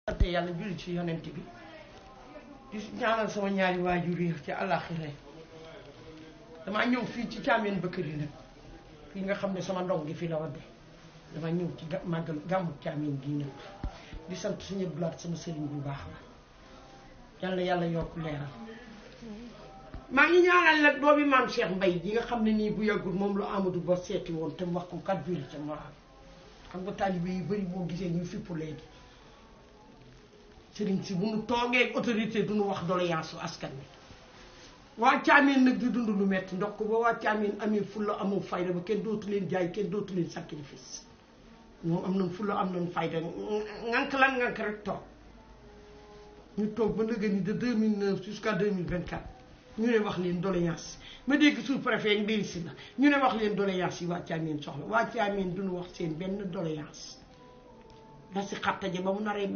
sant yàlla julli ci yonent bi di ñaanal sama ñaari waajur yi ci àllaaxira damaa ñëw fii ci Thiamène Bakary nag fii nga xam ne sama ndong gi fii la wadde damaa ñëw ci màggal gàmmu Thiamène gii nag di sant suñu blaat sama sëriñ bu baax la yàlla yokk leeral maa ngi ñaanal nag doomi maam Cheikh Mbaye ji nga xam ne nii bu yàggul moom la Amadou Ba seeti woon te mu wax ko 4 vérités morales xam nga taalibe yu bëri boo gisee ñu fippu léegi sëriñ si bu nu toogee autorité du nu wax doléance su askan wi waa Thiamène nag di dund lu metti ndox ko ba waa Thiamène amee fulla amul fayda ba kenn dootu leen jaay kenn dootu leen sacrifice ñoom am nañ fulla am nañ fayda ngank lan ngank rek toog ñu toog ba nëgë ni de 2009 jusqu'à 2024 ñu ne wax leen doléance ma dégg sous-préfet mbiri si la ñu ne wax leen doléance yi waa Thiamène soxla waa Thiamène duñu wax seen benn doléance da si xattaje ba mu naree